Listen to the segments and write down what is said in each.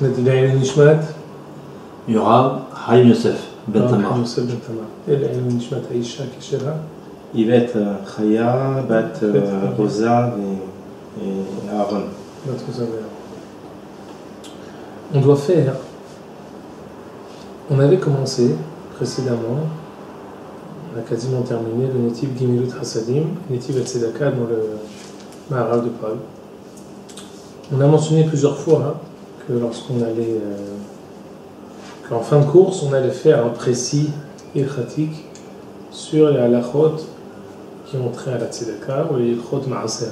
On a dit L'Aïn Nishmat. Il y aura Haïm Yosef Ben Tamar. Yosef Ben Tamar. Et L'Aïn Nishmat Aïcha Keshera. Yvette Chaya, Bat Rosa et Aaron. On doit faire. On avait commencé précédemment, on a quasiment terminé le Netiv Gimilut Hasadim, Netiv et Tzedaka dans le Maharal de Prague. On a mentionné plusieurs fois que lorsqu'on allait, qu'en fin de course, on allait faire un précis ilchatique sur les halachot qui ont trait à la Tzedaka ou les ilchot Maaser.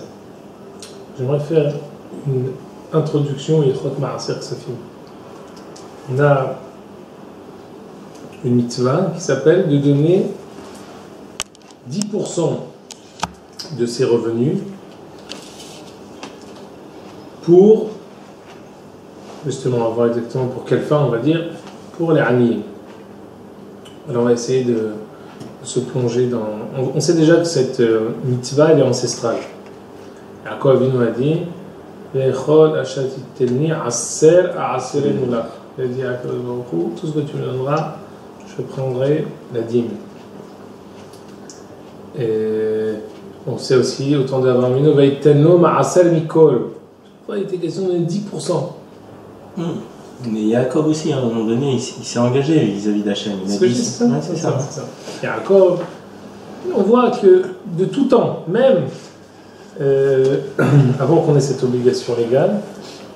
J'aimerais faire une introduction aux ilchot Maaser Ksafim. On a une mitzvah qui s'appelle de donner 10% de ses revenus pour, justement, on va voir exactement pour quelle fin, on va dire, pour les aniyim. Alors on va essayer de se plonger dans... On sait déjà que cette mitzvah elle est ancestrale. Yaakov Avinu a dit Ve'echol ashatitelni aser a'aserenu lach. Il a dit à Yaakov Avinu, tout ce que tu me donneras, je prendrai la dîme. Et on sait aussi, au temps d'Abraham Avinu, Ve'itenno ma'aser mikol. Il était question de 10%. Mais Yaakov aussi, à un moment donné, il s'est engagé vis-à-vis d'Hachem. C'est ça. Yaakov, on voit que de tout temps, même avant qu'on ait cette obligation légale,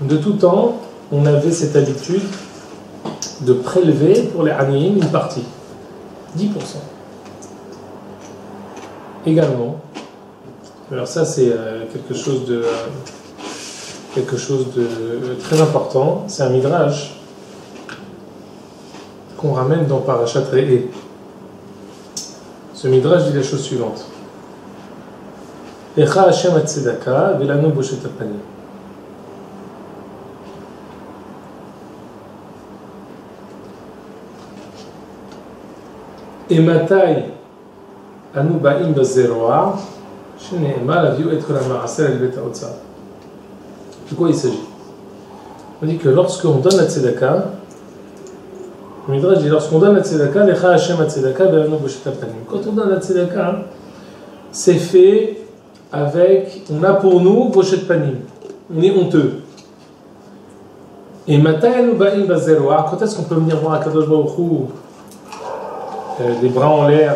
de tout temps, on avait cette habitude de prélever pour les aniyim une partie, 10%. Également, alors ça c'est quelque chose de très important, c'est un midrash qu'on ramène dans Parashat Re'eh. Ce midrash dit la chose suivante. Echa Hashem at-tzedaka velanu boshet hapanim. Ematai anu ba'im bazeroa shene'ema laviu et kol ha'ma'aser el bet ha'otzar. De quoi il s'agit? On dit que lorsqu'on donne la tzedaka, le Midrash dit lorsqu'on donne la tzedaka, lecha Hashem la tzedaka velanu boshet hapanim. Quand on donne la tzedaka, c'est fait avec, on a pour nous boshet panim, on est honteux. Et mata'enu ba'im bazeroa, quand est-ce qu'on peut venir voir Akadosh Baruch Hu des bras en l'air,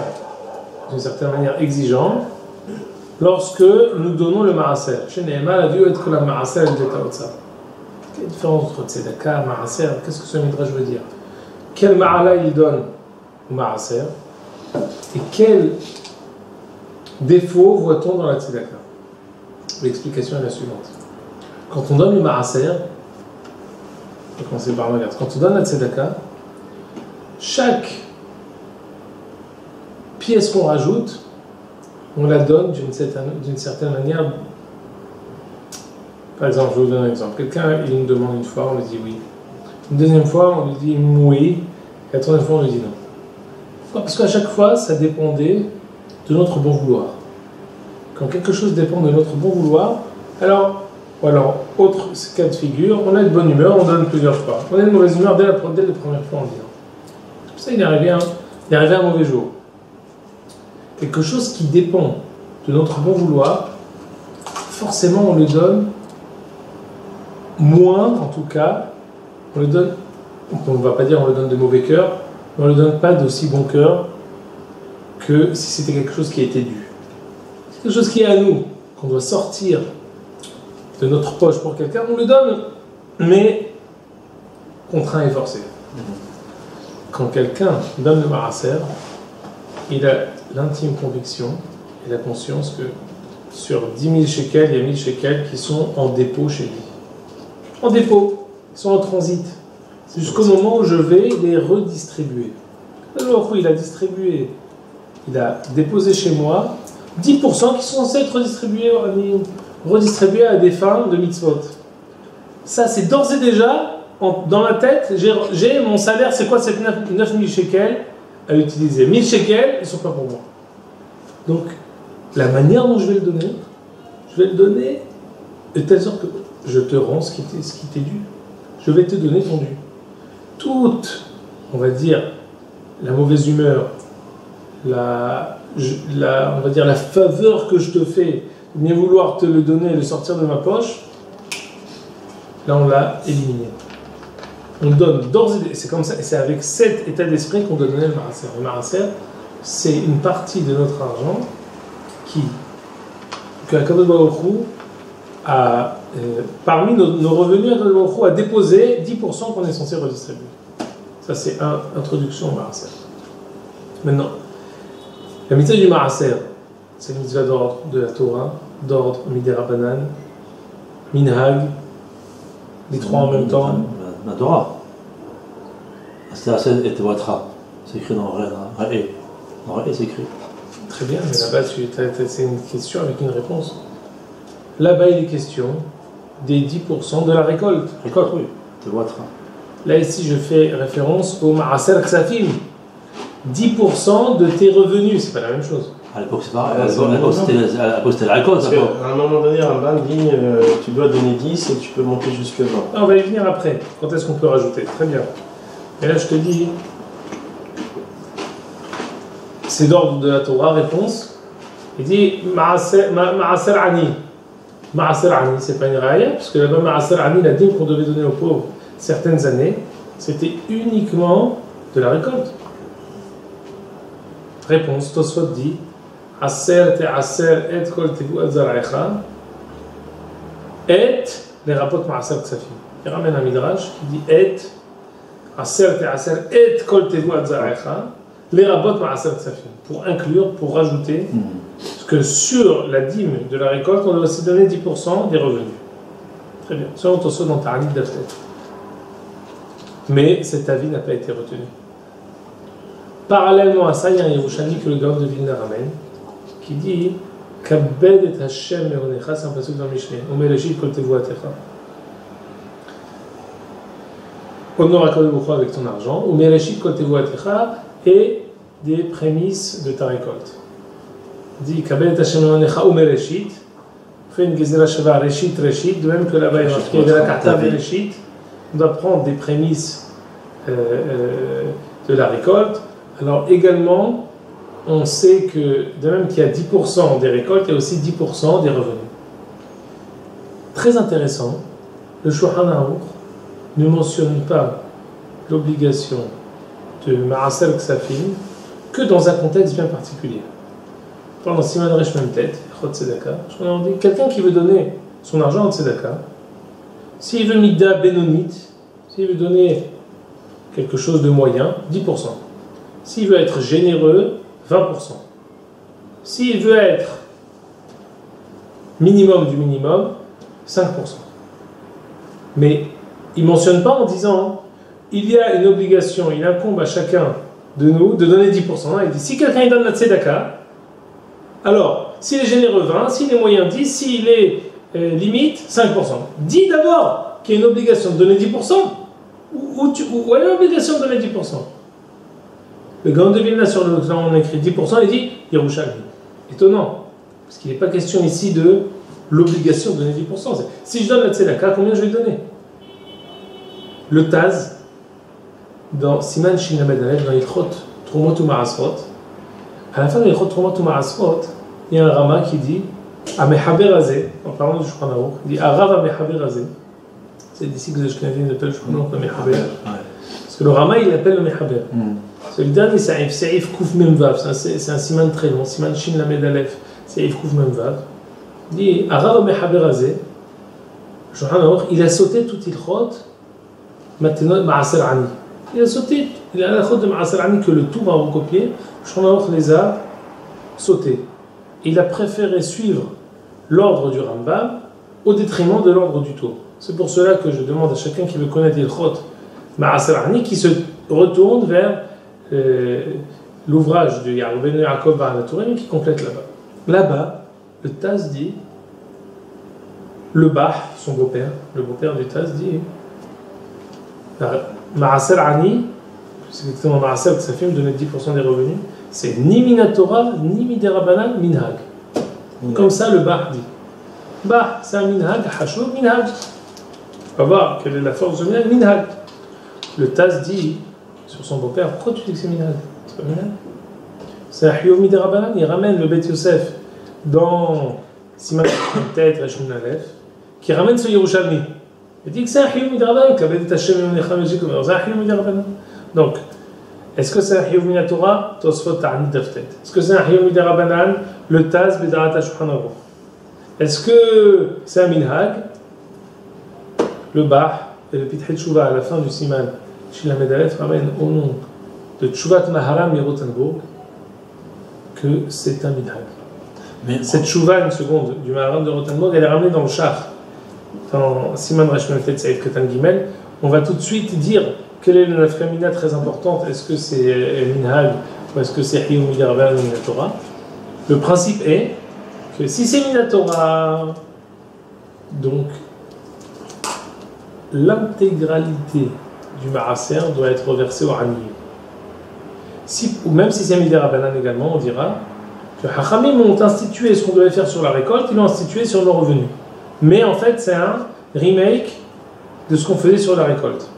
d'une certaine manière exigeant, lorsque nous donnons le maaser. Shene'ema laviu et kol ha'maaser el bet ha'otzar. Quelle est la différence entre tzedaka et maaser? Qu'est-ce que ce midrash veut dire? Quel ma'ala il donne au maaser? Et quel défaut voit-on dans la tzedaka? L'explication est la suivante. Quand on donne le maaser, on va commencer par regarder. Quand on donne la tzedaka, chaque pièce qu'on rajoute, on la donne d'une certaine manière. Par exemple, je vais vous donner un exemple. Quelqu'un, il nous demande une fois, on lui dit oui. Une deuxième fois, on lui dit oui. Et la troisième fois, on lui dit non. Pourquoi? Parce qu'à chaque fois, ça dépendait de notre bon vouloir. Quand quelque chose dépend de notre bon vouloir, alors, autre cas de figure, on a de bonne humeur, on donne plusieurs fois. On a de mauvaise humeur dès la première fois, on dit non. C'est pour ça qu'il est arrivé un mauvais jour. Quelque chose qui dépend de notre bon vouloir, forcément on le donne moins, en tout cas, on le donne, on ne va pas dire on le donne de mauvais cœur, mais on ne le donne pas d'aussi bon cœur que si c'était quelque chose qui a été dû. C'est quelque chose qui est à nous, qu'on doit sortir de notre poche pour quelqu'un, on le donne, mais contraint et forcé. Quand quelqu'un donne le maaser, il a l'intime conviction et la conscience que sur 10 000 shekels, il y a 1000 shekels qui sont en dépôt chez lui. En dépôt, ils sont en transit. C'est jusqu'au moment où je vais les redistribuer. Alors, il a distribué, il a déposé chez moi 10% qui sont censés être redistribués à des fins de mitzvot. Ça, c'est d'ores et déjà, dans la tête, j'ai mon salaire, c'est quoi, c'est 9 000 shekels à utiliser. 1000 shekels, ils ne sont pas pour moi. Donc, la manière dont je vais le donner de telle sorte que je te rends ce qui t'est dû. je vais te donner ton dû. Toute, on va dire, la mauvaise humeur, on va dire la faveur que je te fais, de bien vouloir te le donner et le sortir de ma poche, là on l'a éliminé. On donne d'ores et déjà, c'est comme ça, et c'est avec cet état d'esprit qu'on doit donner le maraser. Le maraser, c'est une partie de notre argent que Akadosh Baruch Hu a, parmi nos revenus, Akadosh Baruch Hu a déposé 10% qu'on est censé redistribuer. Ça, c'est introduction au maraser. Maintenant, la mitzvah du maraser, c'est une mitzvah d'ordre de la Torah, d'ordre Midei Rabbanan, Minhag, les trois en même temps. La Torah. Asel et Tevatra. C'est écrit dans Ra'e. Dans Ra'e, c'est écrit. Très bien, mais là-bas, c'est une question avec une réponse. Là-bas, il est question des 10% de la récolte. Récolte, oui. Tevatra. Là, ici, je fais référence au Ma'aser Ksafim. 10% de tes revenus, c'est pas la même chose. À l'époque, c'est pareil. À l'époque, c'était la récolte. Parce qu'à un moment donné, Ramban dit tu dois donner 10 et tu peux monter jusque 20. Ah, on va y venir après. Quand est-ce qu'on peut rajouter? Très bien. Et là, je te dis, c'est d'ordre de la Torah, réponse. Il dit Ma'aser Ani. Ma'aser Ani, c'est pas une raya, parce que là-bas, Ma'aser Ani, la dîme qu'on devait donner aux pauvres certaines années, c'était uniquement de la récolte. Réponse, Tosfot dit Aser te aser et kol tevu azaraecha et les rapports Ma'aser Ksafim. Il ramène un midrash qui dit et aser te aser et kol tevu azaraecha les rapports Ma'aser Ksafim, pour inclure, pour rajouter que sur la dîme de la récolte, on doit aussi donner 10% des revenus. Très bien, selon Tosfot dans Ta'anit Daftet. Mais cet avis n'a pas été retenu. Parallèlement à ça, il y a un Yerushalmi que le Gaon de Vilna ramène, qui dit Kabbed et Hashem me'onecha, c'est un passage dans Mishneh, Omereshit kol tevu atecha. Honore Akadosh Baruch Hu avec ton argent, Omereshit kol tevu atecha, et des prémices de ta récolte. Dit Kabbed et Hashem me'onecha, Omereshit, fait une gezerah sheva reshit, de même que là-bas il y a marqué Velakata vereshit, on doit prendre des prémices de la récolte. Alors également, on sait que de même qu'il y a 10% des récoltes, il y a aussi 10% des revenus. Très intéressant, le Shulchan Aruch ne mentionne pas l'obligation de Ma'aser Ksafim que dans un contexte bien particulier. Pendant Siman Resh Memtet, Chod Tzedaka, on dit quelqu'un qui veut donner son argent en Tzedaka, s'il veut Midda Benonite, s'il veut donner quelque chose de moyen, 10%. S'il veut être généreux, 20%. S'il veut être minimum du minimum, 5%. Mais il ne mentionne pas en disant il y a une obligation, il incombe à chacun de nous de donner 10%. Il dit si quelqu'un donne la tzedaka, alors s'il est généreux, 20, s'il est moyen, 10, s'il est limite, 5%. Dis d'abord qu'il y a une obligation de donner 10%, ou il y a une obligation de donner 10%. Le Gaon de Vilna sur le plan, on a écrit 10%, il dit Yerushalmi. Étonnant, parce qu'il n'est pas question ici de l'obligation de donner 10%. Si je donne la tzedaka, combien je vais donner? Le Taz, dans Siman Shin Lamed Aleph, dans Ilchot Trumot ou Ma'asrot, à la fin de Ilchot Trumot ou Ma'asrot, il y a un Rama qui dit Amehaber Azeh, en parlant du Shulchan Aruch, il dit Arav Amehaber Azeh. C'est d'ici que les Ashkenazim appellent le Shulchan Aruch le Mehaber. Parce que le Rama, il appelle le Mehaber. C'est le dernier Saïf, Saïf Kouf Memvav, c'est un siman très long, Siman Shin Lamed Aleph, Saïf Kouf Memvav. Il dit Arav Mehaber Azeh, Shulchan Aruch, il a sauté tout Ilchot, maintenant Ma'aser Ani. Il a sauté, il a la chôte de Ma'aser Ani que le tout va recopier, Shulchan Aruch les a sautés. Il a préféré suivre l'ordre du Rambam au détriment de l'ordre du tout. C'est pour cela que je demande à chacun qui veut connaître Ilchot Ma'aser Ani qui se retourne vers l'ouvrage de Ben Yaakov Bar Tourim qui complète là-bas. Là-bas, le Taz dit, le Bah, son beau-père, le beau-père du Taz dit Ma'aser Ani, c'est exactement Ma'aser que ça fait me donner 10% des revenus, c'est ni Minatora, ni Midei Rabbanan, Minhag. Comme ça, le Bah dit. Bah, c'est un Minhag, Hashur, Minhag. On va voir quelle est la force de minhag. Minhag. Le Taz dit sur son beau-père, pourquoi tu dis que c'est minhag? C'est pas minhag. C'est un Hiyom Midei Rabbanan, il ramène le Beth Yosef dans Siman Tête, Reshon Aleph, qui ramène ce Yerushalmi. Il dit que c'est un Hiyom Midei Rabbanan, que Beth Hashem Yom Necham Ejikom, c'est un Hiyom Midei Rabbanan. Donc, est-ce que c'est un Hiyom Midei Torah? Tosfot Ta'anit Daftet. Est-ce que c'est un Hiyom Midei Rabbanan? Le Taz Bedarat HaShulchan Aruch. Est-ce que c'est un minhag? Le Bah et le Pithet Tshuva à la fin du Siman Shila Medalet ramènent au nom de Tshuvat Maharam et Rotenburg que c'est un minhag. Mais cette Tshuva, une seconde, du Maharam de Rotenburg, elle est ramenée dans le Shach, dans Siman Reshon Tet Saïd Ketan Gimel. On va tout de suite dire quelle est la nafkamina très importante. Est-ce que c'est minhag ou est-ce que c'est Hiyom Midei Rabbanan ou Minat Torah? Le principe est que si c'est Minat Torah, donc l'intégralité du Maaser doit être reversée au Aniyim. Ou même si c'est Midei Rabbanan également, on dira que Hachamim ont institué ce qu'on devait faire sur la récolte, ils l'ont institué sur nos revenus. Mais en fait, c'est un remake de ce qu'on faisait sur la récolte.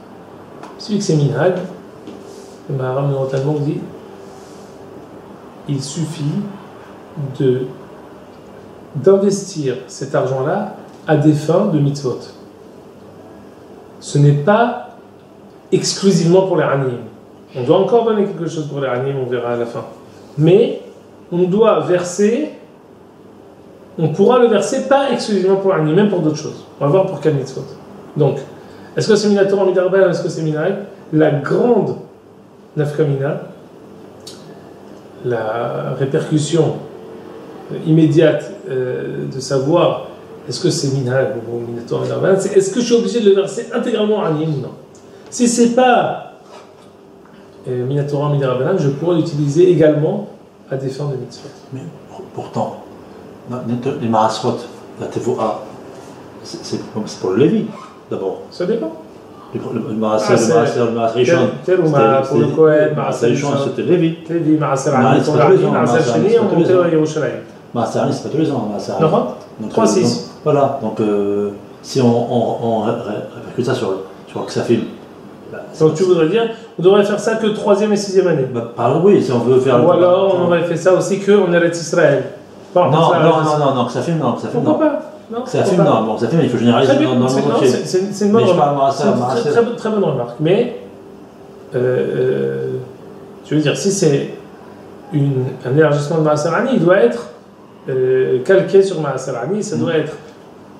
Celui que c'est Minhag, le Maharam de Rotenburg dit il suffit d'investir cet argent-là à des fins de mitzvot. Ce n'est pas exclusivement pour les Aniyim. On doit encore donner quelque chose pour les Aniyim, on verra à la fin. Mais on doit verser, on pourra le verser pas exclusivement pour les Aniyim, même pour d'autres choses. On va voir pour quel mitzvot. Donc, est-ce que c'est Minat Torah, Midei Rabbanan, est-ce que c'est minhag? La grande nafkamina, la répercussion immédiate de savoir est-ce que c'est minhag ou Minat Torah, Midei Rabbanan, c'est est-ce que je suis obligé de le verser intégralement à Aniyim ou non? Si c'est pas Minat Torah, Midei Rabbanan, je pourrais l'utiliser également à des fins de mitzvot. Mais pourtant, les Marasrot, la Tevoa, c'est pour le Lévi d'abord. Ça dépend. Le Maaser Rishon, pour le Kohen, Maaser Rishon, c'était Lévi. Lévi, Maaser Ani, pour la Maaser Sheni, on montait à Yerushalayim. Maaser Ani, c'est pas tous les ans. Non, 3-6. Voilà, donc si on répercute ça sur le Ksafim. Donc tu voudrais dire, on devrait faire ça que 3e et 6e année. Oui, si on veut faire. Ou alors on aurait fait ça aussi que en Eretz Israël. Non, Ksafim, non. Pourquoi pas? Ksafim, non. Bon, Ksafim, il faut généraliser dans le monde entier. C'est une bonne remarque. C'est une très bonne remarque. Mais, je veux dire, si c'est un élargissement de Maaser Ani, il doit être calqué sur Maaser Ani. Ça doit être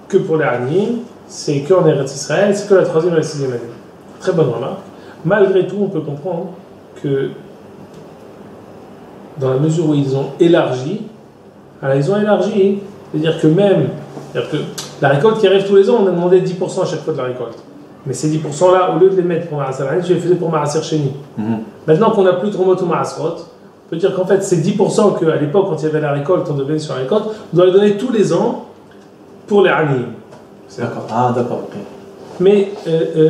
que pour les Aniyim, c'est que en Eretz Israël, c'est que la 3e et la 6e année. Très bonne remarque. Malgré tout, on peut comprendre que dans la mesure où ils ont élargi, c'est-à-dire que même, la récolte qui arrive tous les ans, on a demandé 10% à chaque fois de la récolte. Mais ces 10%-là, au lieu de les mettre pour Maaser Ani, je les faisais pour Maaser Sheni. Maintenant qu'on n'a plus Trumot ou Maasrot, on peut dire qu'en fait, ces 10% qu'à l'époque, quand il y avait la récolte, on devait sur la récolte, on doit les donner tous les ans pour les Aniyim. D'accord. Ah, d'accord, ok. Mais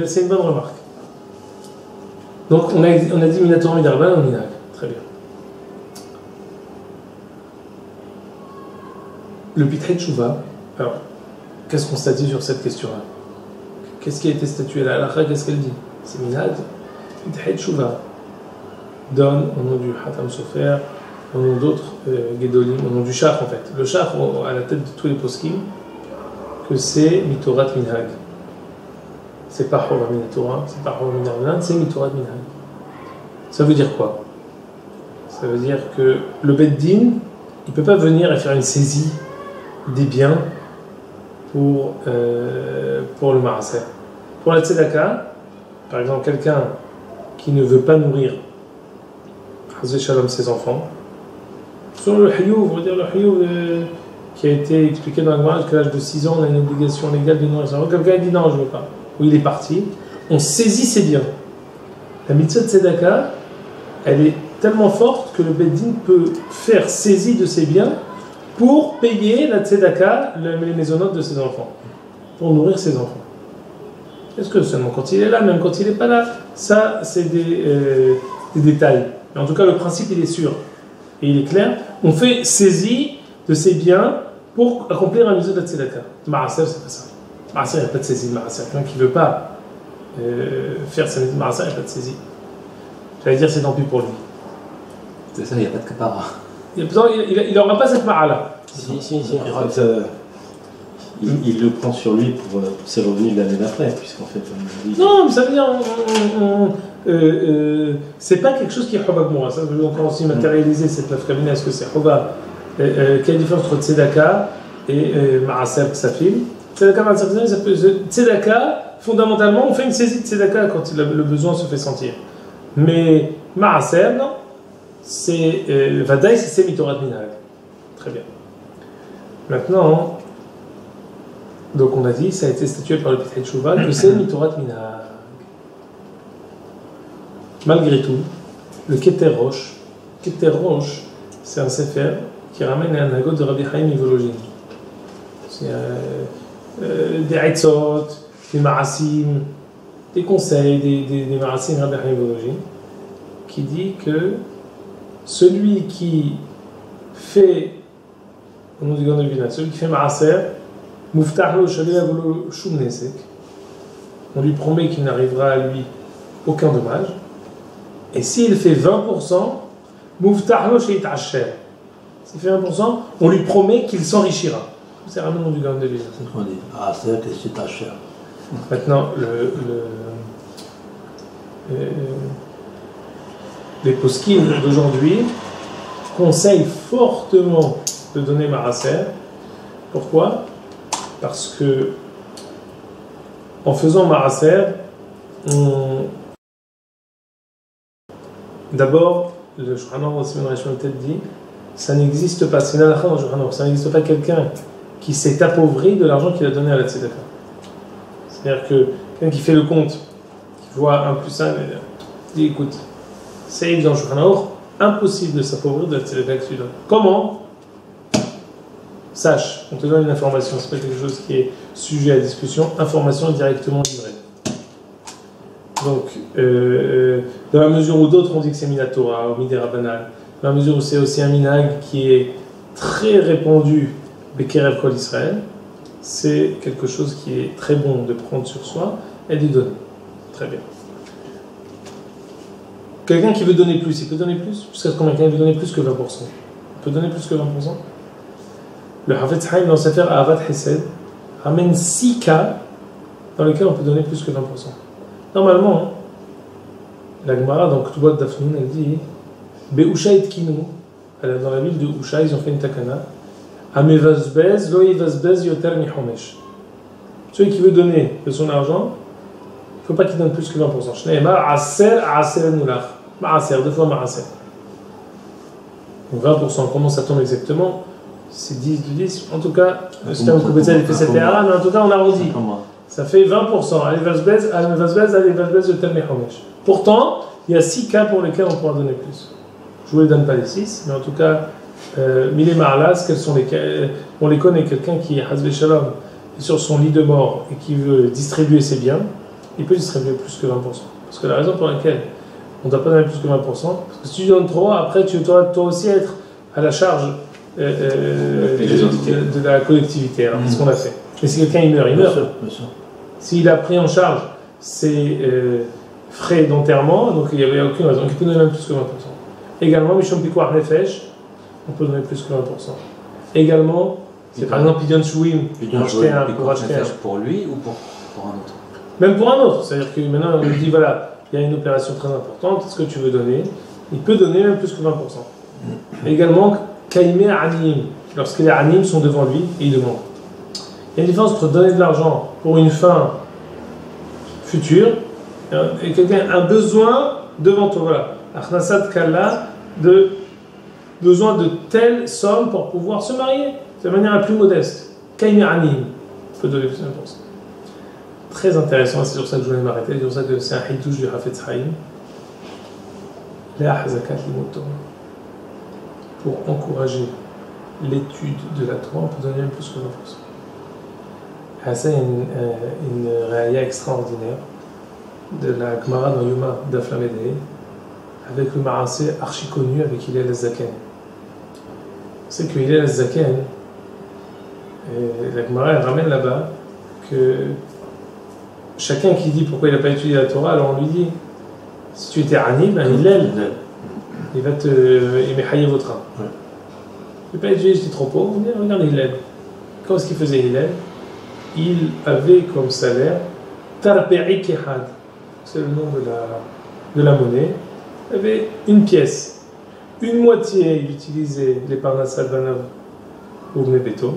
c'est une bonne remarque. Donc on a dit Minat Torah, Midei Rabbanan ou minhag. Très bien. Le Pithet Tshuva, alors, qu'est-ce qu'on statue sur cette question-là? Qu'est-ce qui a été statué là? La qu'est-ce qu'elle dit? C'est minhag. Pithet Tshuva donne au nom du Hatam Sofer, au nom d'autres Gedolim, au nom du Shach en fait. Le Shach à la tête de tous les poskim, que c'est Mitorat Minhag. C'est pas Hora Minat Torah, c'est pas Hora Midei Rabbanan, c'est Mitorat Minhag. Ça veut dire quoi? Ça veut dire que le Beth Din, il ne peut pas venir et faire une saisie des biens pour le Maaser. Pour la Tzedaka, par exemple, quelqu'un qui ne veut pas nourrir Hazé Shalom ses enfants, sur le Hiyuv, on va dire le Hiyuv qui a été expliqué dans la Gemara qu'à l'âge de 6 ans, on a une obligation légale de nourrir ses enfants. Quelqu'un dit non, je ne veux pas. Où il est parti, on saisit ses biens. La mitzvah de Tzedaka, elle est tellement forte que le Beth Din peut faire saisie de ses biens pour payer la Tzedaka, les maisonnotes de ses enfants, pour nourrir ses enfants. Est-ce que seulement quand il est là, même quand il n'est pas là, ça c'est des détails. Mais en tout cas, le principe il est sûr et il est clair. On fait saisie de ses biens pour accomplir un mitzvah de Tzedaka. Maaser, c'est pas ça. Maaser, il n'y a pas de saisie de Maaser. Quelqu'un qui ne veut pas faire sa médite Maaser, il n'y a pas de saisie. J'allais dire, c'est tant pis pour lui. C'est ça, il n'y a pas de kapara. Il n'aura pas cette mara-là. Si. En fait, il le prend sur lui pour ses revenus de l'année d'après, puisqu'en fait, on dit... Non, mais ça veut dire, c'est pas quelque chose qui est hobab moi. Ça veut encore aussi matérialiser cette nafkamina. Est-ce que c'est hobab? Quelle est la différence entre tzedaka et maaser ksafim? Tzedaka, maaser ksafim, ça peut. Tzedaka, fondamentalement, on fait une saisie de tzedaka quand le besoin se fait sentir. Mais maaser, non. C'est vadaï, c'est mitorat minag. Très bien. Maintenant, donc on a dit, ça a été statué par le Petah Tshuva que c'est mitorat minag. Malgré tout, le Keter Rosh, c'est un sefer qui ramène un agot de Rabbi Chaim Ivologine. C'est des Eitzot, des Marasim, des conseils, des Marasim Rabbi Chaim Ivologine, qui dit que celui qui fait, au nom du Gan Vinat, celui qui fait Maaser, Muftahlo Shalei Avolo Shum Nesek, on lui promet qu'il n'arrivera à lui aucun dommage. Et s'il fait 20%, Muftahlo Sheit Asher. S'il fait 20%, on lui promet qu'il s'enrichira. C'est vraiment le nom du Gan Vinat. C'est ce qu'on dit. Ah, c'est que c'est Asher. Maintenant, les poskim d'aujourd'hui conseillent fortement de donner Maaser. Pourquoi? Parce que en faisant Maaser, d'abord, le Shulchan Aruch aussi dit, ça n'existe pas, c'est une halakha dans le Shulchan Aruch, ça n'existe pas quelqu'un qui s'est appauvri de l'argent qu'il a donné à la tzedaka. C'est-à-dire que quelqu'un qui fait le compte, qui voit 1 plus 1, il dit écoute, c'est dans le Shulchan Aruch, impossible de s'appauvrir de la tzedaka que tu donnes. Comment? Sache, on te donne une information, c'est pas quelque chose qui est sujet à discussion, information directement livrée. Donc, dans la mesure où d'autres ont dit que c'est Minatora, ou Midera Banal, dans la mesure où c'est aussi un minag qui est très répandu, Bekerev Kol Israël, c'est quelque chose qui est très bon de prendre sur soi et de donner. Très bien. Quelqu'un qui veut donner plus, il peut donner plus? Jusqu'à combien quelqu'un veut donner plus que 20%? Il peut donner plus que 20%? Le Hafetz Haïm dans sa affaire Ahavat Hesed ramène 6 cas dans lesquels on peut donner plus que 20%. Normalement, la Gemara dans Ketubot Dafnoun, elle dit Be'usha Kinu, dans la ville de Usha, ils ont fait une takana. Amevazbez, lo yivazbez yoter mihomesh. Celui qui veut donner de son argent, il ne faut pas qu'il donne plus que 20%. Shneimar aser aser nulach. Ma'aser, 2 fois ma'aser. Donc 20%, comment ça tombe exactement? C'est 10 de 10. En tout cas, le système Koubetzel fait cette erreur, mais en tout cas, on arrondit. Ça fait 20%. Allez, Vazbez, yoter mihomesh. Pourtant, il y a 6 cas pour lesquels on pourra donner plus. Je ne vous les donne pas les 6, mais en tout cas, Milé Marlas, quels sont les cas? On les connaît, quelqu'un qui est Hazvé Shalom est sur son lit de mort et qui veut distribuer ses biens, il peut distribuer plus que 20%. Parce que la raison pour laquelle on ne doit pas donner plus que 20%, parce que si tu donnes trop, après tu dois toi aussi être à la charge de la collectivité. Alors, qu'est-ce qu'on a fait? Mais si quelqu'un il meurt, il meurt. Bien sûr. S'il a pris en charge ses frais d'enterrement, donc il n'y avait aucune raison, il peut donner même plus que 20%. Également, Mishom Pikouar Nefesh, on peut donner plus que 20%. Également, c'est par exemple Pidyon Chouim, pour acheter un. Pour lui ou pour un autre? Même pour un autre, c'est-à-dire que maintenant on lui dit voilà, il y a une opération très importante, qu'est-ce que tu veux donner? Il peut donner même plus que 20%. Également, Kaimé Anim, lorsque les Anim sont devant lui et il demande. Il y a une différence entre donner de l'argent pour une fin future et quelqu'un a un besoin devant toi. Voilà. Achnasat Kalla, de besoin de telle somme pour pouvoir se marier. C'est de manière la plus modeste. Kaimé Anim, il peut donner plus de 20%. Très intéressant, c'est sur ça que je voulais m'arrêter, c'est sur ça que c'est un hitouche du Hafetz Haïm. La Hazakat Limoto. Pour encourager l'étude de la Torah, on peut donner même plus que 20%. Ça, une réalia extraordinaire de la Gemara dans Yoma d'Aflamedé, avec le Marassé archi connu avec Hillel Zaken. C'est que Hillel Zaken, la Gemara ramène là-bas que chacun qui dit pourquoi il n'a pas étudié la Torah, alors on lui dit si tu étais Ani, ben il va te émehailler votre train. Je n'ai pas étudié, j'étais trop pauvre. On dit regarde Hillel. Comment est-ce qu'il faisait Hillel? Il avait comme salaire Tarpe'i Kehad, c'est le nom de la monnaie. Il avait une pièce. Une moitié, il utilisait les Parnas Albanov ou Mnebeto.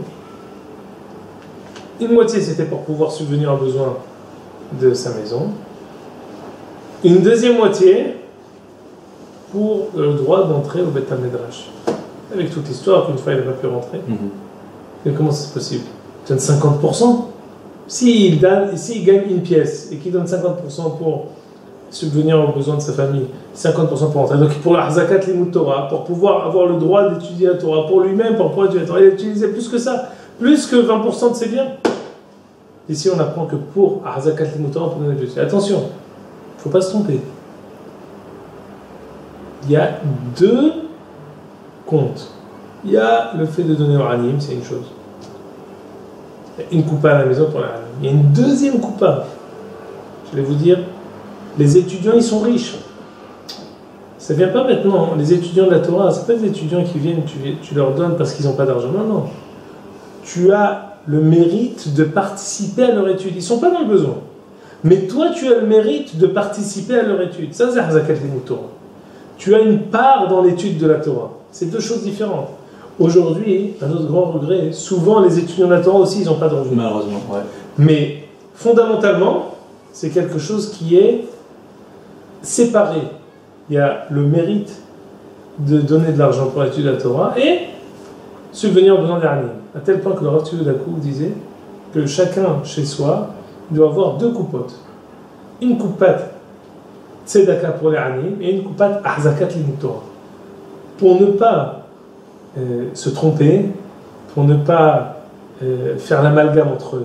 Une moitié, c'était pour pouvoir subvenir aux besoins de sa maison. Une deuxième moitié pour le droit d'entrer au Beth Midrash. Avec toute l'histoire qu'une fois il n'a pas pu rentrer. Mais comment c'est possible? Il donne 50%. S'il gagne une pièce et qu'il donne 50% pour subvenir aux besoins de sa famille, 50% pour rentrer. Donc pour la Zakat Limud Torah, pour pouvoir avoir le droit d'étudier la Torah pour lui-même, pour pouvoir étudier la Torah, il a utilisé plus que ça, plus que 20% de ses biens. Ici on apprend que pour Zakat Limud Torah, pour donner du Dieu. Attention, il ne faut pas se tromper. Il y a deux comptes. Il y a le fait de donner au Anim, c'est une chose. Il y a une coupa à la maison pour la Anim. Il y a une deuxième coupa. Je vais vous dire, les étudiants, ils sont riches. Ça ne vient pas maintenant. Les étudiants de la Torah, ce pas des étudiants qui viennent, tu leur donnes parce qu'ils n'ont pas d'argent. Non, non. Tu as le mérite de participer à leur étude. Ils ne sont pas dans le besoin. Mais toi, tu as le mérite de participer à leur étude. Ça, c'est Zakat Limud Torah. Tu as une part dans l'étude de la Torah. C'est deux choses différentes. Aujourd'hui, à notre grand regret, souvent les étudiants de la Torah aussi, ils n'ont pas de revenus. Malheureusement, ouais. Mais fondamentalement, c'est quelque chose qui est séparé. Il y a le mérite de donner de l'argent pour l'étude de la Torah et subvenir aux besoins des Anim. À tel point que le Rav Tzvi Dakou disait que chacun chez soi doit avoir deux coupotes. Une coupate Tzedaka pour les Anim et une coupate Ahzakat Limud Torah. Pour ne pas se tromper, pour ne pas faire l'amalgame entre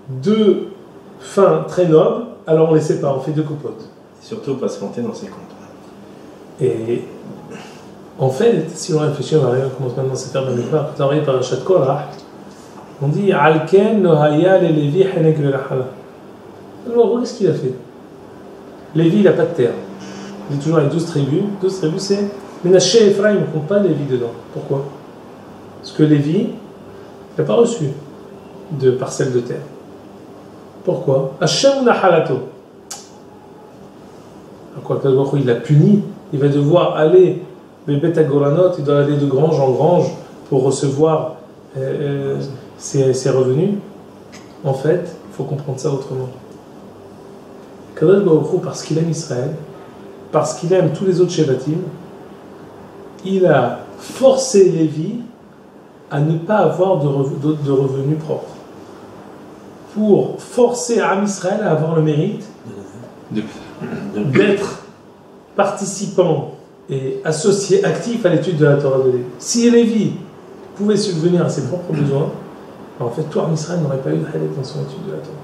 deux fins très nobles, alors on les sépare, on fait deux coupotes. Surtout pas se planter dans ses comptes. Et en fait, si on réfléchit, on commence maintenant à se faire de mémoire. Quand on arrive par Parashat Korach, on dit Alken Nohaya le Lévi Heneg Velachala. Alors, qu'est-ce qu'il a fait? Lévi, il n'a pas de terre. Il dit toujours les 12 tribus. 12 tribus, c'est Ménaché et Ephraim, ne compte pas Lévi dedans. Pourquoi? Parce que Lévi, il n'a pas reçu de parcelle de terre. Pourquoi? Hashem Nahalato. Quoi, il l'a puni, il va devoir aller, Bébet Agoranot, il doit aller de grange en grange pour recevoir ses revenus. En fait, il faut comprendre ça autrement. Kadosh Baruch Hu, parce qu'il aime Israël, parce qu'il aime tous les autres Shevatim, il a forcé Lévi à ne pas avoir de revenus propres. Pour forcer Am Israël à avoir le mérite d'être participant et associé actif à l'étude de la Torah de Lévi. Si Lévi pouvait subvenir à ses propres besoins, en fait, tout Am Israël n'aurait pas eu de halek dans son étude de la Torah.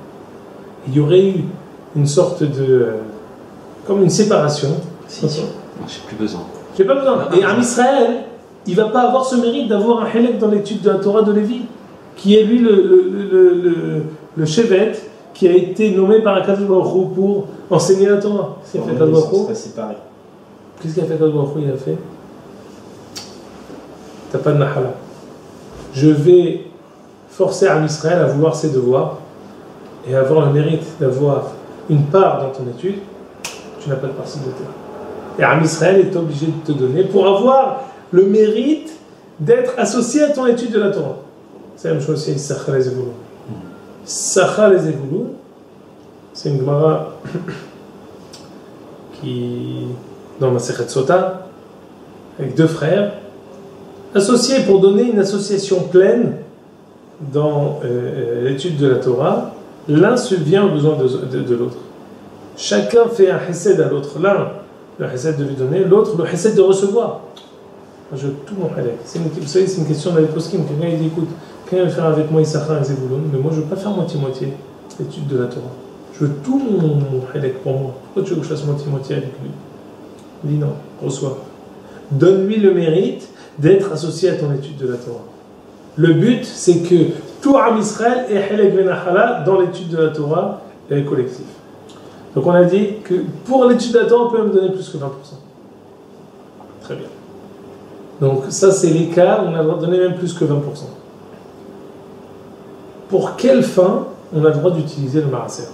Il y aurait eu une sorte de comme une séparation. Si, j'ai plus besoin. J'ai pas besoin. Et Am Israël, il va pas avoir ce mérite d'avoir un halek dans l'étude de la Torah de Lévi, qui est lui le chevet qui a été nommé par Akadosh Baruch Hu pour enseigner la Torah. Qu'est-ce qu'il a fait Akadosh Baruch Hu? Qu'est-ce qu'il a fait Akadosh Baruch Hu? Il a fait t'as pas de nahala. Je vais forcer Am Israël à vouloir ses devoirs et avoir le mérite d'avoir une part dans ton étude. Tu n'as pas de parcelle de terre. Et Am Israël est obligé de te donner pour avoir le mérite d'être associé à ton étude de la Torah. C'est la même chose aussi avec Sachar et Zevulun. Sachar et Zevulun, c'est une Gemara qui, dans Masechet Sota, avec deux frères, associés pour donner une association pleine dans l'étude de la Torah. L'un subvient aux besoins de l'autre. Chacun fait un chesed à l'autre. L'un, le chesed de lui donner, l'autre, le chesed de recevoir. Je veux tout mon halek. Vous savez, c'est une question d'aller poskim. Quelqu'un dit écoute, quelqu'un veut faire avec moi Issachar et Zevulun, mais moi je ne veux pas faire moitié-moitié l'étude de la Torah. Je veux tout mon halek pour moi. Pourquoi tu veux que je fasse moitié-moitié avec lui? Il dit non, reçois. Donne-lui le mérite d'être associé à ton étude de la Torah. Le but, c'est que tout tout Am Israël et Helek Venahala dans l'étude de la Torah collective. Donc on a dit que pour l'étude de la Torah, on peut me donner plus que 20%. Très bien. Donc ça, c'est les cas où on a le droit de donner même plus que 20%. Pour quelle fin on a le droit d'utiliser le Maaser?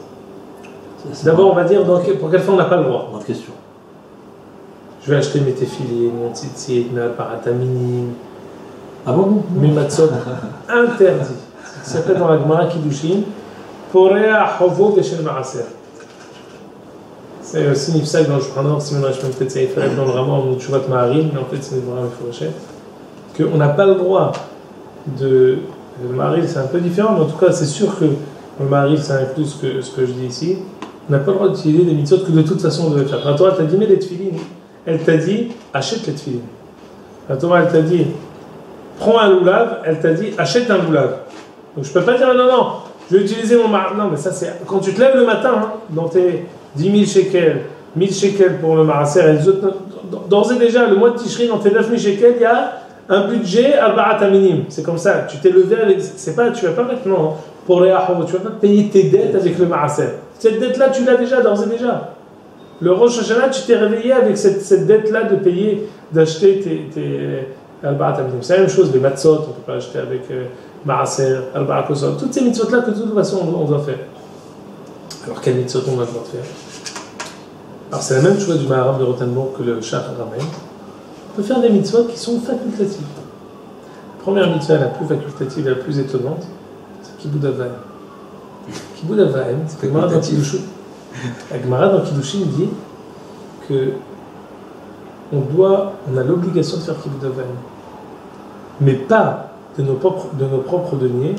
D'abord, on va dire pour quelle fin on n'a pas le droit. Bonne question. Je vais acheter mes téfilines, mon tzitzit, mes parataminim, Ah bon? mes matzot. Interdit. Ça s'appelle dans la Gemara Kiddushin, Porea Hovo Beshel Maaser. C'est aussi Nifsak dans le Shulchan, Simon Rashman peut-être ça fait dans le Rama ou Tshuvat Maharim, mais en fait c'est une Gemara Meforoshet, qu'on n'a pas le droit de. Le Maharil c'est un peu différent, mais en tout cas c'est sûr que le Maharil ça inclut ce que je dis ici. On n'a pas le droit d'utiliser des mitzvot que de toute façon on devait faire. La Torah t'a dit, mais les tefilines, elle t'a dit, achète les tefilines. La Torah elle t'a dit, prends un loulav, elle t'a dit, achète un loulav. Donc je ne peux pas dire, non, je vais utiliser mon Maharil. Non, mais ça c'est. Quand tu te lèves le matin, hein, dans tes 10 000 shekels, 1000 shekels pour le Maaser, et les autres, d'ores et déjà, le mois de Tishri, dans tes 9 000 shekels, il y a un budget à Barat Minim. C'est comme ça. Tu t'es levé avec. C'est pas, tu vas pas maintenant pour les Ahov, tu vas pas payer tes dettes avec le Maaser. Cette dette-là, tu l'as déjà, d'ores et déjà. Le Rosh Hashanah, tu t'es réveillé avec cette dette-là de payer, d'acheter tes Al-Barat Minim. C'est la même chose, les matzot, on ne peut pas acheter avec Maaser, Al-Barat Kosot. Toutes ces mitzvot-là que de toute façon on doit faire. Alors, quel mitzvot on va devoir faire? Alors, c'est la même chose du Maharam de Rothenburg que le Shach ramène. On peut faire des mitzvot qui sont facultatives. La première mitzvah, la plus facultative et la plus étonnante, c'est Kibud Avaim. Kibud Avaim, c'est la Gemara dans Kiddushin. La Gemara dans Kiddushin dit que on a l'obligation de faire Kibud Avaim. Mais pas de nos propres deniers,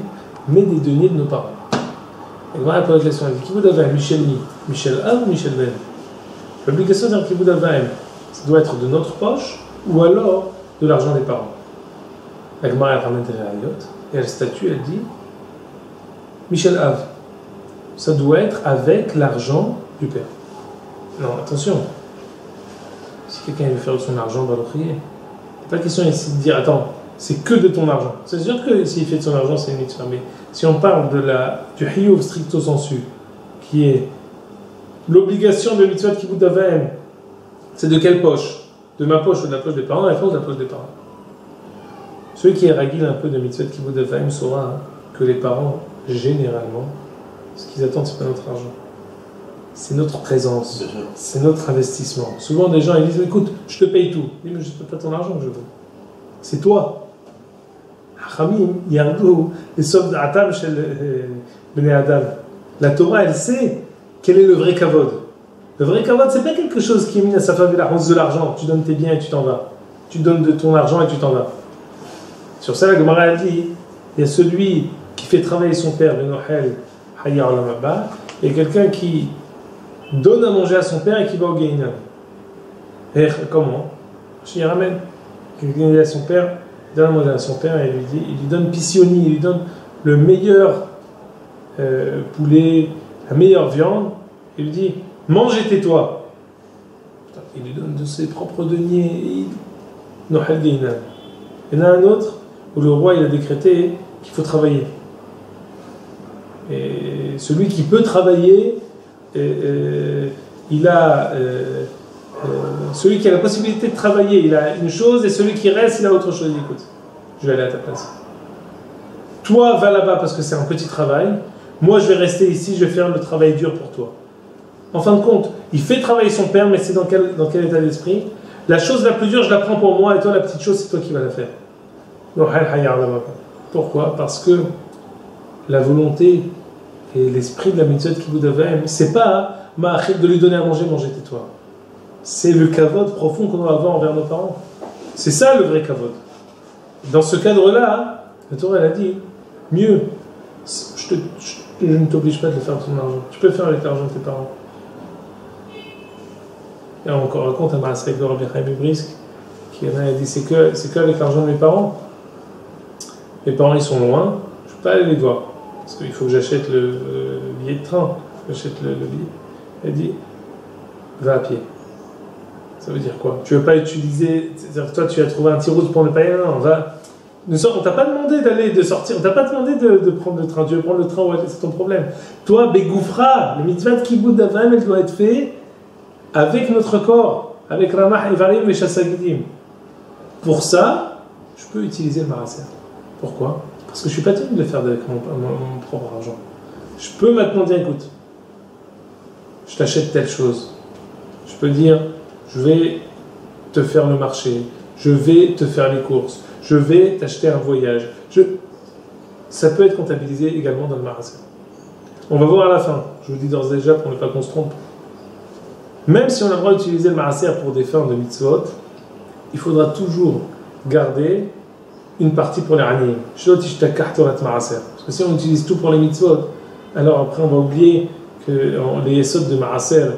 mais des deniers de nos parents. La Gemara pose la question, elle dit Kibud Avaim, Michel Mi, Michel A ou Michel Ben? L'obligation de faire Kibud Avaim, ça doit être de notre poche ou alors de l'argent des parents. La Gemara elle ramène des réayot et elle statue, elle dit Michel Av, ça doit être avec l'argent du père. Non, attention. Si quelqu'un veut faire de son argent, il va le prier. Pas question ici de dire attends, c'est que de ton argent. C'est sûr que s'il fait de son argent, c'est une mitzvah. Mais si on parle du hiyuv stricto sensu, qui est l'obligation de mitzvah de Kibud Avaim, c'est de quelle poche? De ma poche ou de la poche des parents? La réponse de la poche des parents. Celui qui est ragil un peu de mitzvah de Kibud Avaim saura que les parents, généralement, ce qu'ils attendent, c'est pas notre argent. C'est notre présence. C'est notre investissement. Souvent, des gens ils disent écoute, je te paye tout. Je dis mais je ne peux pas ton argent que je veux. C'est toi. Hamim, Yardou, et sauf d'Atam chez Bnei Adam. La Torah, elle sait quel est le vrai kavod. Le vrai kavod, c'est pas quelque chose qui est mis à sa faveur la hausse de l'argent. Tu donnes tes biens et tu t'en vas. Tu donnes de ton argent et tu t'en vas. Sur ça, la Gemara elle dit il y a celui qui fait travailler son père, Benohel, Hayya Olam Haba, et quelqu'un qui donne à manger à son père et qui va au Gehinam. Et comment? Je ramène. Quelqu'un dit à son père, donne à manger à son père et il lui donne pisioni, il lui donne le meilleur poulet, la meilleure viande, il lui dit mange et tais-toi. Il lui donne de ses propres deniers. Nohel Gehinam. Il y en a un autre où le roi il a décrété qu'il faut travailler. Et celui qui peut travailler, il a celui qui a la possibilité de travailler, il a une chose, et celui qui reste, il a autre chose. Il dit, écoute, je vais aller à ta place. Toi, va là-bas parce que c'est un petit travail. Moi, je vais rester ici, je vais faire le travail dur pour toi. En fin de compte, il fait travailler son père, mais c'est dans quel état d'esprit? La chose la plus dure, je la prends pour moi, et toi, la petite chose, c'est toi qui vas la faire. Pourquoi? Parce que la volonté et l'esprit de la mitzvah de Kibud Avaim, c'est pas de lui donner à manger, tais-toi. C'est le kavod profond qu'on doit avoir envers nos parents. C'est ça le vrai kavod. Dans ce cadre-là, la Torah elle a dit mieux, je ne t'oblige pas de le faire avec ton argent. Tu peux le faire avec l'argent de tes parents. Et on raconte un maasré avec le Rabbi Chaim Brisk qui en a dit c'est que avec l'argent de mes parents. Mes parents ils sont loin, je ne peux pas aller les voir. Parce qu'il faut que j'achète le billet de train. J'achète le billet. Elle dit va à pied. Ça veut dire quoi? Tu ne veux pas utiliser. C'est-à-dire que toi tu as trouvé un petit route pour ne pas y aller. Non, va On t'a pas demandé de sortir, on t'a pas demandé de prendre le train. Tu veux prendre le train, ouais, c'est ton problème. Toi, Begoufra, le mitzvah de Kibbutz d'Avram, elle doit être faite avec notre corps, avec Ramah, Evarim et Chassagidim. Pour ça, je peux utiliser le Maaser. Pourquoi? Parce que je suis pas tenu de le faire avec mon propre argent. Je peux maintenant dire, écoute, je t'achète telle chose. Je peux dire, je vais te faire le marché, je vais te faire les courses, je vais t'acheter un voyage. Ça peut être comptabilisé également dans le Maaser. On va voir à la fin. Je vous dis d'ores et déjà pour ne pas qu'on se trompe. Même si on a le droit d'utiliser le Maaser pour des fins de mitzvot, il faudra toujours garder une partie pour les Aniyim. Parce que si on utilise tout pour les mitzvot, alors après on va oublier que les yesod de Maaser,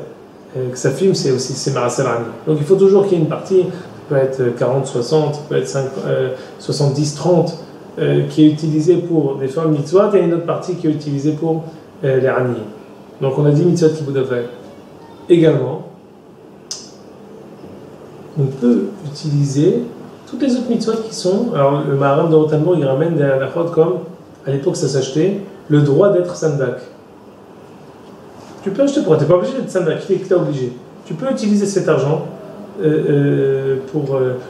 que ça filme, c'est aussi c'est Maaser Ani. Donc il faut toujours qu'il y ait une partie, peut être 40-60, peut être 70-30, qui est utilisée pour des fins de mitzvot, et une autre partie qui est utilisée pour les Aniyim. Donc on a dit mitzvot qui vous devait. Également, on peut utiliser toutes les autres mitzvot qui sont. Alors, le Maharam de Rotenbourg, il ramène des halachot comme, à l'époque, ça s'achetait, le droit d'être sandak. Tu peux acheter, tu n'es pas obligé d'être sandak, qui t'es obligé. Tu peux utiliser cet argent pour.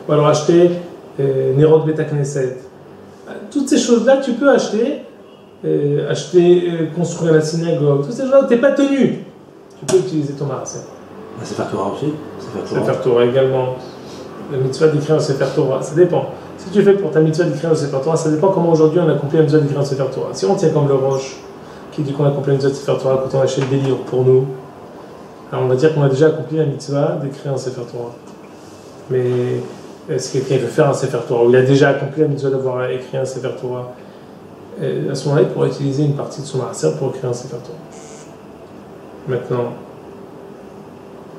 Ou alors acheter Nerot Beta Knesset. Toutes ces choses-là, tu peux acheter, construire la synagogue, toutes ces choses-là, tu n'es pas tenu. Tu peux utiliser ton Maaser. C'est faire Torah aussi. C'est faire Torah également. La mitzvah d'écrire un Sefer Torah, ça dépend. Si tu fais pour ta mitzvah d'écrire un Sefer Torah, ça dépend comment aujourd'hui on accomplit la mitzvah d'écrire un Sefer Torah. Si on tient comme le Roche, qui dit qu'on accomplit la mitzvah de Sefer Torah quand on achète des livres pour nous, alors on va dire qu'on a déjà accompli la mitzvah d'écrire un Sefer Torah. Mais est-ce que quelqu'un veut faire un Sefer Torah, ou il a déjà accompli la mitzvah d'avoir écrit un Sefer Torah, à ce moment-là, il pourra utiliser une partie de son Maaser pour écrire un Sefer Torah. Maintenant,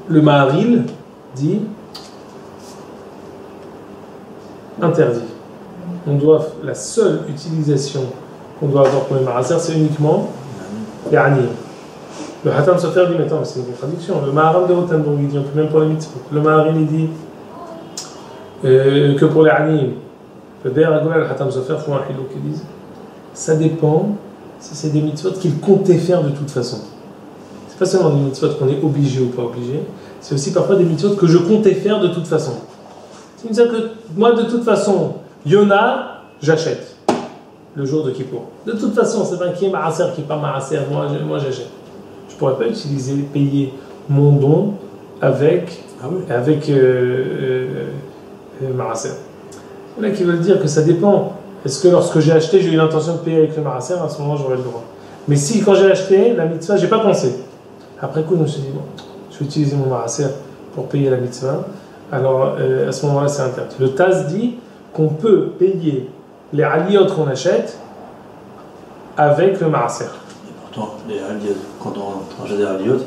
le Maharil dit interdit. La seule utilisation qu'on doit avoir pour les Maaser, c'est uniquement les Aniyim. Le Hatam Sofer dit, mais attends, c'est une contradiction. Le Maharam de Rotenbourg, il dit, même pour les mitzvot. Le Maharil, il dit que pour les Aniyim. Le Be'er Agola et le Hatam Sofer font un hilou qui disent ça dépend si c'est des mitzvot qu'il comptait faire de toute façon. C'est pas seulement des mitzvot qu'on est obligé ou pas obligé, c'est aussi parfois des mitzvot que je comptais faire de toute façon. C'est-à-dire que moi, de toute façon, Yona, j'achète le jour de Kippour. De toute façon, c'est pas qui est Maaser, qui n'est pas Maaser, moi j'achète. Je ne pourrais pas payer mon don avec Maaser. Il y en a qui veulent dire que ça dépend. Est-ce que lorsque j'ai acheté, j'ai eu l'intention de payer avec le Maaser, à ce moment j'aurais le droit. Mais si, quand j'ai acheté la mitzvah, je n'ai pas pensé. Après coup, je me suis dit, bon, je vais utiliser mon Maaser pour payer la mitzvah. Alors, à ce moment-là, c'est interdit. Le Taz dit qu'on peut payer les aliyot qu'on achète avec le Maaser. Et pourtant, les aliyot, quand on achète des aliyot,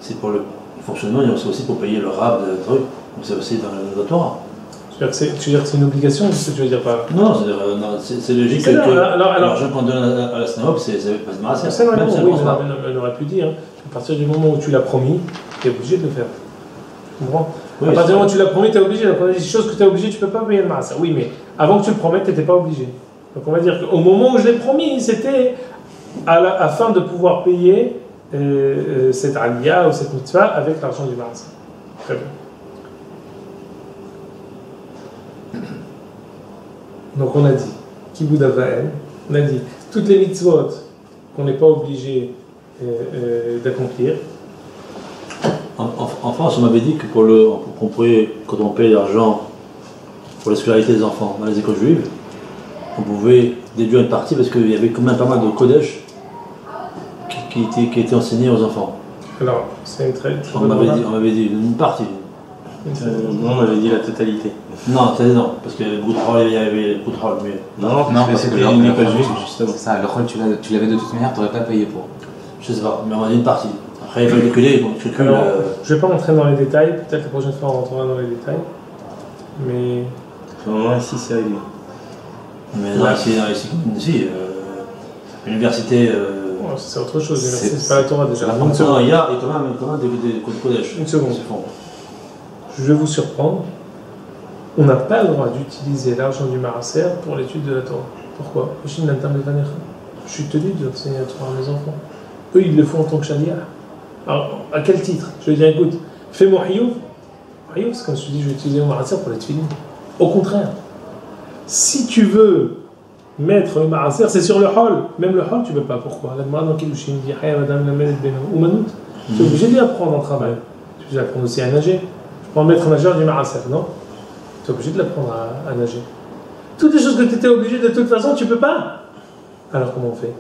c'est pour le fonctionnement, c'est aussi pour payer le rab de truc. Donc c'est aussi dans la Torah. Tu veux dire que c'est une obligation, c'est ce que tu veux dire par là? Non, c'est logique que l'argent qu'on donne à la synagogue, c'est pas de Maaser. On aurait pu dire, à partir du moment où tu l'as promis, tu es obligé de le faire. Tu comprends? Oui, à partir du moment où tu l'as promis, tu es obligé. Donc on a des choses que tu es obligé, tu ne peux pas payer le Maaser. Oui, mais avant que tu le promettes, tu n'étais pas obligé. Donc on va dire qu'au moment où je l'ai promis, c'était afin de pouvoir payer cette aliyah ou cette mitzvah avec l'argent du Maaser. Très bien. Donc on a dit, Kibbutz Ava'el, on a dit toutes les mitzvot qu'on n'est pas obligé d'accomplir. En France, on m'avait dit que qu'on pouvait, quand on paye l'argent pour la scolarité des enfants dans les écoles juives, on pouvait déduire une partie parce qu'il y avait quand même pas mal de Kodesh qui étaient enseignés aux enfants. Alors, c'est une très on m'avait dit une partie. Non, on avait dit la totalité. Non, parce que il y avait Boutrol, mais... Non, parce que c'était une école juive, justement. C'est ça, le rôle, tu l'avais de toute manière, tu n'aurais pas payé pour. Je sais pas, mais on a dit une partie. Après, il faut calculer, donc tu calcules... Je ne vais pas rentrer dans les détails, peut-être la prochaine fois on rentrera dans les détails. Mais... Au moment ici, c'est réglé. Mais non, ici, l'université... c'est autre chose, l'université, c'est pas la Torah déjà. Non, il y a quand même des Kodesh. Une seconde. Je vais vous surprendre. On n'a pas le droit d'utiliser l'argent du Maaser pour l'étude de la Torah. Pourquoi? Je suis tenu d'enseigner la Torah à mes enfants. Eux, ils le font en tant que shaliach. Alors, à quel titre? Je vais dire, écoute, fais-moi hiyuv. Hiyuv, c'est comme je te dis, je vais utiliser mon Maaser pour les tefilines. Au contraire, si tu veux mettre le Maaser, c'est sur le hall. Même le hall, tu ne peux pas. Pourquoi? La demande dans Kiddushin dit Haya Madame Lamed Ben Oumanout. Tu es obligé d'y apprendre en travail. Tu es obligé d'apprendre aussi à nager. Je prends maître nageur du Maaser, non? Tu es obligé de l'apprendre à nager. Toutes les choses que tu étais obligé de toute façon, tu ne peux pas. Alors comment on fait?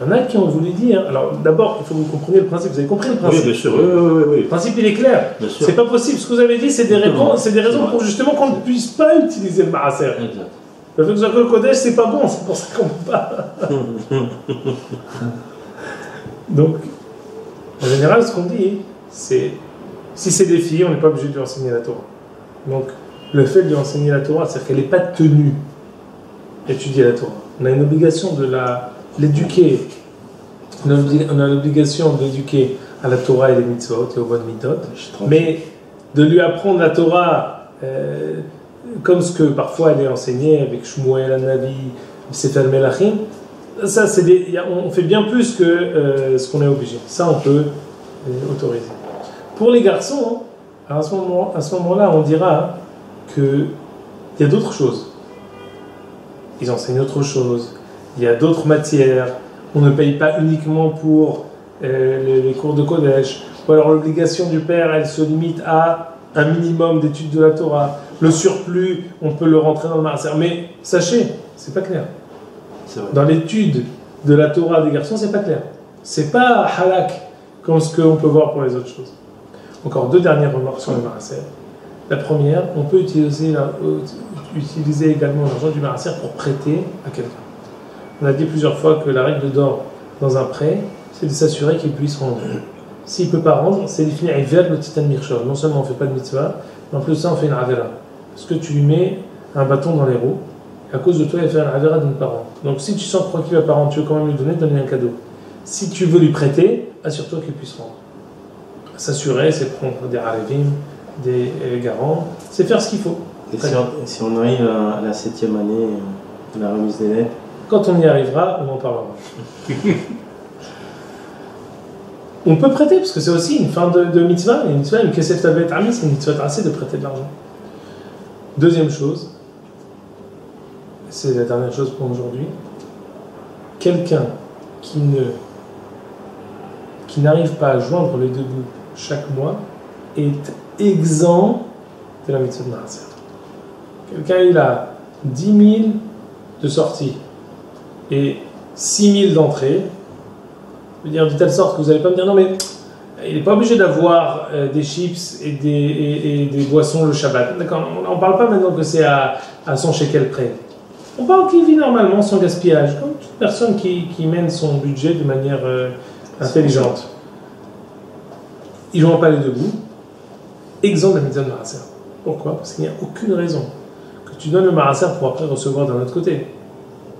Il y en a qui ont voulu dire. Alors d'abord, il faut que vous compreniez le principe. Vous avez compris le principe? Oui, bien sûr. Oui. Le principe, il est clair. C'est pas possible. Ce que vous avez dit, c'est des réponses, c'est des raisons pour justement qu'on ne puisse pas utiliser le Maaser. Exact. Le fait que ce soit que le Kodesh, c'est pas bon. C'est pour ça qu'on ne peut pas. Donc, en général, ce qu'on dit, c'est si c'est des filles, on n'est pas obligé de lui enseigner la Torah. Donc, le fait de lui enseigner la Torah, c'est-à-dire qu'elle n'est pas tenue d'étudier la Torah. On a une obligation de l'éduquer. On a l'obligation d'éduquer à la Torah et les mitzvot et aux bonnes mitzvot. Mais de lui apprendre la Torah comme ce que parfois elle est enseignée avec Shmuel Hanavi, Sefer Melachim, ça, on fait bien plus que ce qu'on est obligé. Ça, on peut autoriser. Pour les garçons, à ce moment-là, on dira qu'il y a d'autres choses. Ils enseignent autre chose. Il y a d'autres matières. On ne paye pas uniquement pour les cours de Kodesh. Ou alors l'obligation du père, elle se limite à un minimum d'études de la Torah. Le surplus, on peut le rentrer dans le Maaser. Mais sachez, c'est pas clair. Dans l'étude de la Torah des garçons, c'est pas clair. C'est pas halak comme ce qu'on peut voir pour les autres choses. Encore deux dernières remarques sur le Maaser. La première, on peut utiliser également l'argent du Maaser pour prêter à quelqu'un. On a dit plusieurs fois que la règle d'or dans un prêt, c'est de s'assurer qu'il puisse rendre. S'il ne peut pas rendre, c'est définir vers le titan mirchor. Non seulement on ne fait pas de mitzvah, mais en plus de ça, on fait une avera. Parce que tu lui mets un bâton dans les roues, et à cause de toi, il va faire une avera de ne pas rendre. Donc si tu sens qu'il ne va pas rendre, tu veux quand même lui donner, donne-lui un cadeau. Si tu veux lui prêter, assure-toi qu'il puisse rendre. S'assurer, c'est prendre des harevim, des garants, c'est faire ce qu'il faut. Et si on arrive à la 7e année de la remise des lettres, quand on y arrivera, on en parlera. On peut prêter, parce que c'est aussi une fin de mitzvah. Une mitzvah, une kesef tavet ami, c'est une mitzvah assez de prêter de l'argent. Deuxième chose, c'est la dernière chose pour aujourd'hui, quelqu'un qui n'arrive pas à joindre les deux bouts chaque mois est exempt de la mitzvah de Maaser. Quelqu'un, il a 10 000 de sortie et 6 000 d'entrée. Je veux dire de telle sorte que vous n'allez pas me dire non mais il n'est pas obligé d'avoir des chips et des boissons le Shabbat. D'accord, on ne parle pas maintenant que c'est à son shekel près. On parle qu'il vit normalement sans gaspillage, comme toute personne qui mène son budget de manière intelligente. Il ne joint pas les deux bouts, exempt de la mitzvah de Maaser. Pourquoi? Parce qu'il n'y a aucune raison que tu donnes le Maaser pour après recevoir d'un autre côté,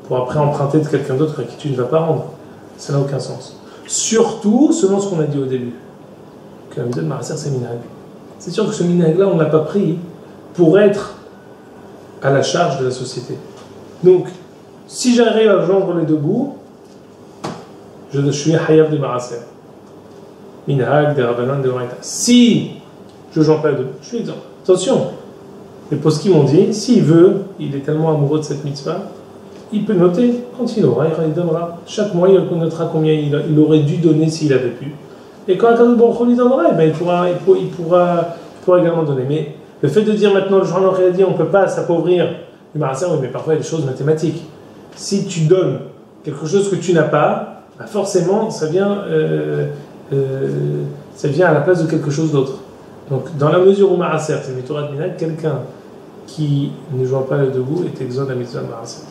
pour après emprunter de quelqu'un d'autre à qui tu ne vas pas rendre. Ça n'a aucun sens. Surtout selon ce qu'on a dit au début, que la mitzvah de Maaser c'est minhag. C'est sûr que ce minhag-là, on ne l'a pas pris pour être à la charge de la société. Donc, si j'arrive à joindre les deux bouts, je suis hayab de Maaser. Minhag, des Rabbanan, des Oraita. Si je ne joins pas les deux bouts, je suis exempt. Attention, les poskim m'ont dit, s'il veut, il est tellement amoureux de cette mitzvah, il peut noter, quand il aura, il donnera. Chaque mois, il notera combien il aurait dû donner s'il avait pu. Et quand Akadosh Baruch Hu lui donnera, il pourra également donner. Mais le fait de dire maintenant, le journal aurait dit, on ne peut pas s'appauvrir du Maaser, oui, mais parfois il y a des choses mathématiques. Si tu donnes quelque chose que tu n'as pas, bah forcément, ça vient à la place de quelque chose d'autre. Donc, dans la mesure où Maaser, c'est une Torah de Minhag, quelqu'un qui ne joint pas le debout est exempt de la mitzvah de Maaser.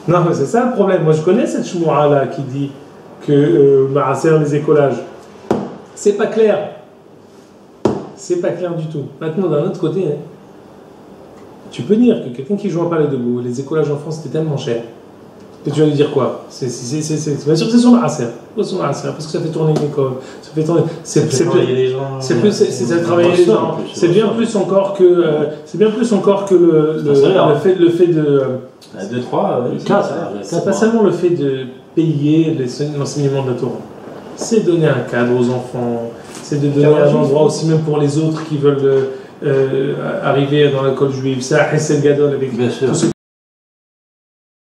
Non, mais c'est ça le problème. Moi, je connais cette Shmu'a-là qui dit que Maaser, les écolages. C'est pas clair. C'est pas clair du tout. Maintenant, d'un autre côté, hein, tu peux dire que quelqu'un qui ne joint pas les debout, les écolages en France, c'était tellement cher. Et tu vas lui dire quoi? Bien sûr que c'est son maaser. Pourquoi son maaser? Parce que ça fait tourner une école, ça fait tourner. C'est travailler les gens. ça travailler les gens. C'est bien plus encore que le fait de. 2, 3, C'est pas seulement le fait de payer l'enseignement de la Torah. C'est donner un cadre aux enfants. C'est de donner un endroit aussi même pour les autres qui veulent arriver dans l'école juive. C'est un Hessel Gadol avec tous ceux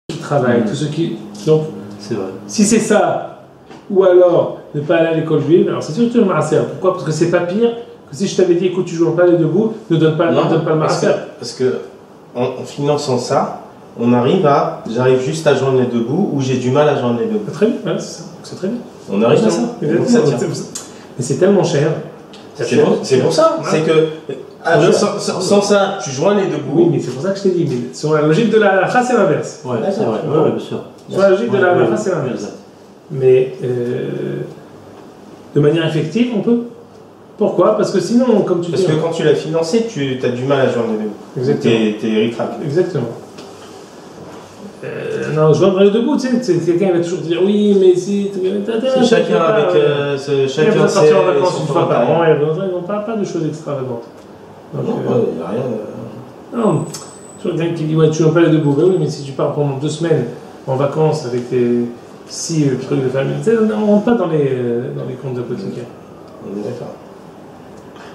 qui travaillent, tous ceux qui. Donc, c'est vrai. Si c'est ça, ou alors ne pas aller à l'école juive, alors c'est sûr que tu es le maaser. Pourquoi? Parce que c'est pas pire que si je t'avais dit écoute, tu joues pas les debout, ne donne pas le maaser. Parce que en finançant ça, j'arrive juste à joindre les deux bouts ou j'ai du mal à joindre les deux bouts. Très bien, ouais, c'est ça. C'est très bien. On arrive à ça. Mais c'est tellement cher. C'est pour ça. C'est que sans ça, tu joins les deux bouts. Oui, mais c'est pour ça que je t'ai dit. Mais sur la logique de la halakha, c'est l'inverse. Ouais, c'est vrai. Ouais, bien sûr. Sur la logique de la halakha, c'est l'inverse. Mais de manière effective, on peut. Pourquoi? Parce que sinon, comme tu dis. Parce que quand tu l'as financé, tu as du mal à joindre les deux bouts. Exactement. T'es ric-rac. Exactement. Non, je vois les deux bouts, tu sais, quelqu'un va toujours te dire oui, mais si. Chacun avec. Chacun sait. Partir en vacances une fois par an, ils n'ont pas de choses extravagantes. Donc, il n'y a rien. Non, toujours quelqu'un qui dit ouais, tu n'as pas les deux bouts. Ben oui, mais si tu pars pendant 2 semaines en vacances avec tes 6 trucs de famille, on ne rentre pas dans les comptes d'apothicaire. On est d'accord.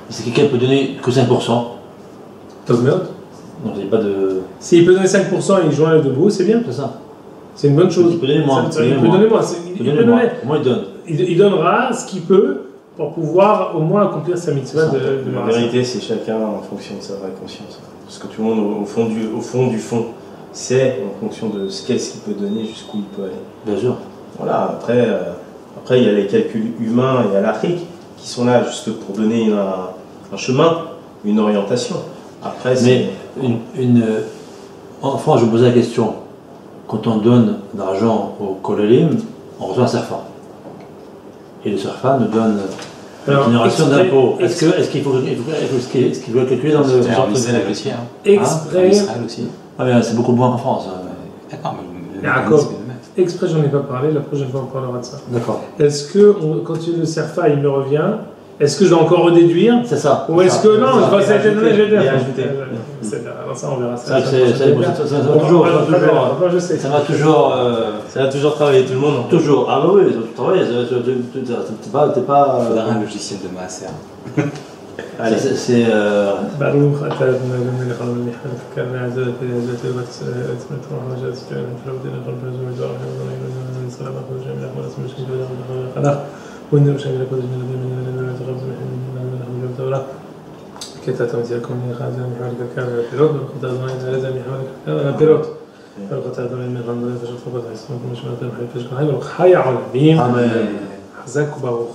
Si quelqu'un peut donner que 5%. Tov meot. Non, il n'y a pas de. S'il peut donner 5% et il joint les deux bouts, c'est bien. C'est ça. C'est une bonne chose. Il peut donner moins. Il peut donner moins. Moi, il donne. Il donnera ce qu'il peut pour pouvoir au moins accomplir sa mitzvah de La vérité, c'est chacun en fonction de sa vraie conscience. Parce que tout le monde, au fond du fond, sait en fonction de qu'est-ce qu'il peut donner, jusqu'où il peut aller. Bien sûr. Voilà, après il y a les calculs humains et halakhiques qui sont là juste pour donner un chemin, une orientation. Après, mais en France, je me posais la question, quand on donne de l'argent au Kolelim, on reçoit un serfa. Et le serfa nous donne une génération d'impôts. Est-ce qu'il faut calculer dans le... C'est harmonisé là aussi. Exprès. Israël aussi. Ah mais c'est beaucoup moins qu'en France. D'accord, mais exprès, j'en ai pas parlé, la prochaine fois on parlera de ça. D'accord. Est-ce que, quand le serfa il me revient, est-ce que je dois encore redéduire? C'est ça. Ou est-ce que non, ça a été donné, j'ai bien ajouté. Alors ça, on verra ça. Ça va toujours travailler, tout le monde. Toujours. Ah bah oui, tu travailles, t'es pas... Faudra un logiciel de maaser. Allez, c'est... Baruch atah Adonai Eloheinu melech haolam v'mechalech karnei azot v'yazot v'tzmetot v'majat v'tzmetot v'tzmetot v'tzmetot חזק וברוך.